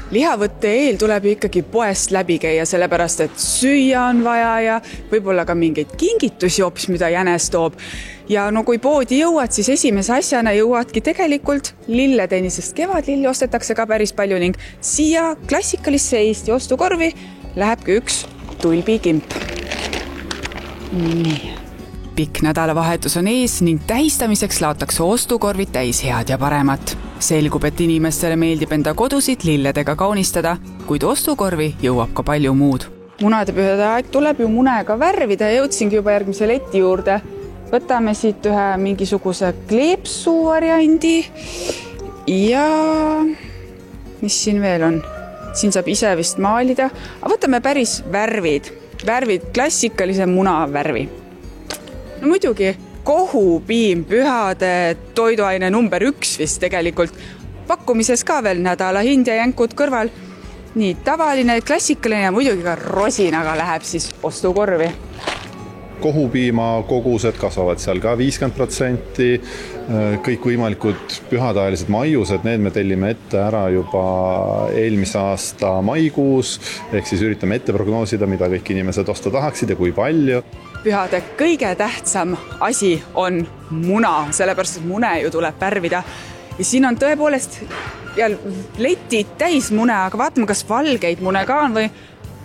Lihavõtte eel tuleb ju ikkagi poest läbi käia, sellepärast et süüa on vaja ja võib-olla ka mingeid kingitusi hoopis, mida jänes toob. Ja no kui poodi jõuad, siis esimese asjana jõuadki tegelikult lilledeni, sest kevadlilli ostetakse ka päris palju ning siia klassikalisse Eesti ostukorvi lähebki üks tulbikimp. Nii. Pikk nädalavahetus on ees ning tähistamiseks laotakse ostukorvid täis head ja paremat. Selgub, et inimestele meeldib enda kodusid lilledega kaunistada, kuid ostukorvi jõuab ka palju muud. Munadepühade aeg tuleb ju munega värvida ja jõudsingi juba järgmise leti juurde. Võtame siit ühe mingisuguse kleepsu variandi ja mis siin veel on? Siin saab ise vist maalida, aga võtame päris värvid, klassikalise muna värvi. No muidugi, kohupiim, pühade toiduaine number 1 vist tegelikult. Pakkumises ka veel nädala hind ja jänkud kõrval. Nii tavaline, klassikaline ja muidugi ka rosinaga läheb siis ostukorvi. Kohupiima kogused kasvavad seal ka 50%, kõik võimalikud pühadaelised maiused, need me tellime ette ära juba eelmise aasta maikuus, ehk siis üritame ette prognoosida, mida kõik inimesed osta tahaksid ja kui palju. Pühade kõige tähtsam asi on muna, sellepärast et mune ju tuleb värvida. Ja siin on tõepoolest letid täis mune, aga vaatame, kas valgeid mune ka on või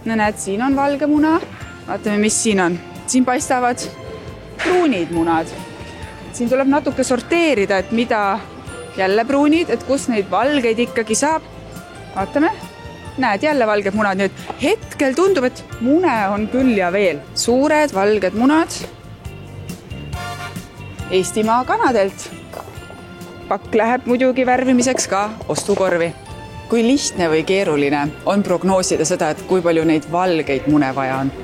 no näed, siin on valge muna, vaatame, mis siin on. Siin paistavad pruunid munad. Siin tuleb natuke sorteerida, et mida jälle pruunid, et kus neid valgeid ikkagi saab. Vaatame, näed jälle valged munad. Nüüd hetkel tundub, et mune on küll ja veel. Suured valged munad Eestimaa kanadelt. Pakk läheb muidugi värvimiseks ka ostukorvi. Kui lihtne või keeruline on prognoosida seda, et kui palju neid valgeid mune vaja on?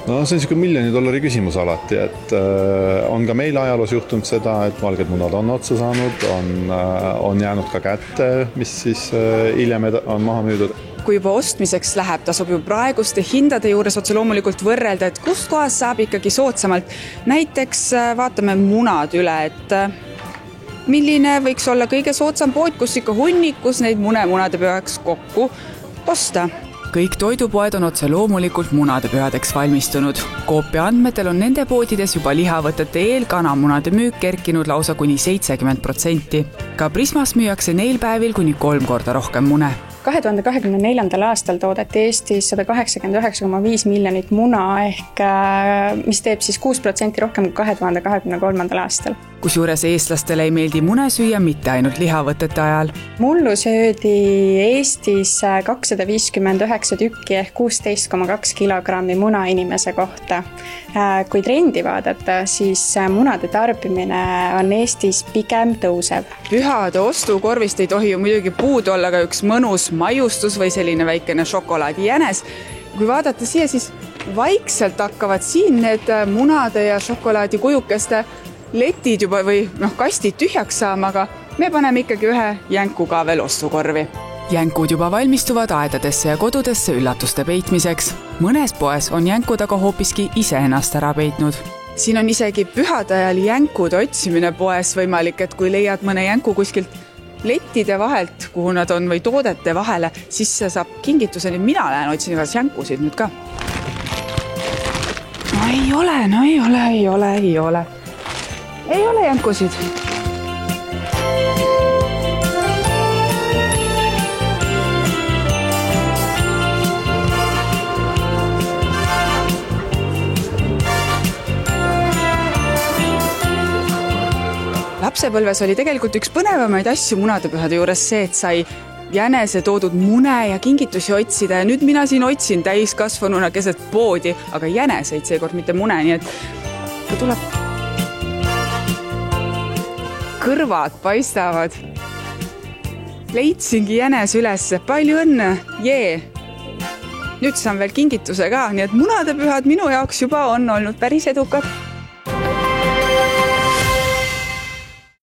No see on $1 miljoni küsimus alati, et on ka meil ajaloos juhtunud seda, et valged munad on otsa saanud, on jäänud ka kätte, mis siis hiljem on maha müüdud. Kui juba ostmiseks läheb, tasub ju praeguste hindade juures otse loomulikult võrrelda, et kust kohas saab ikkagi soodsamalt. Näiteks vaatame munad üle, et milline võiks olla kõige soodsam pood, kus ikka hunnikus neid munade pühaks kokku osta. Kõik toidupoed on otse loomulikult munadepühadeks valmistunud. Koopia andmetel on nende poodides juba lihavõtete eel kanamunade müük kerkinud lausa kuni 70%. Ka Prismas müüakse neil päevil kuni 3 korda rohkem mune. 2024. aastal toodeti Eestis 189,5 miljonit muna ehk mis teeb siis 6% rohkem kui 2023. aastal. Kusjuures eestlastele ei meeldi mune süüa mitte ainult lihavõtete ajal. Mullu söödi Eestis 259 tükki ehk 16,2 kilogrammi muna inimese kohta. Kui trendi vaadata, siis munade tarbimine on Eestis pigem tõusev. Pühade ostukorvist ei tohi ju muidugi puudu olla ka üks mõnus maiustus või selline väikene šokolaadijänes. Kui vaadata siia, siis vaikselt hakkavad siin need munade ja šokolaadi kujukeste letid juba või kastid tühjaks saama, aga me paneme ikkagi ühe jänku ka veel ostukorvi. Jänkud juba valmistuvad aedadesse ja kodudesse üllatuste peitmiseks. Mõnes poes on jänkud aga hoopiski ise ennast ära peitnud. Siin on isegi pühade ajal jänkude otsimine poes võimalik, et kui leiad mõne jänku kuskilt lettide vahelt, kuhu nad on või toodete vahele, siis see saab kingituseni. Mina lähen otsin igas jänkusid nüüd ka. No ei ole. Ei ole jänkusid. Lapsepõlves oli tegelikult üks põnevamaid asju munadepühade juures see, et sai jänese toodud mune ja kingitusi otsida ja nüüd mina siin otsin täiskasvanuna keset poodi, aga jäneseid seekord mitte mune, nii et tuleb kõrvad paistavad. Leidsingi jänes üles. Palju õnne. Nüüd saan veel kingituse ka, nii et munadepühad minu jaoks juba on olnud päris edukad.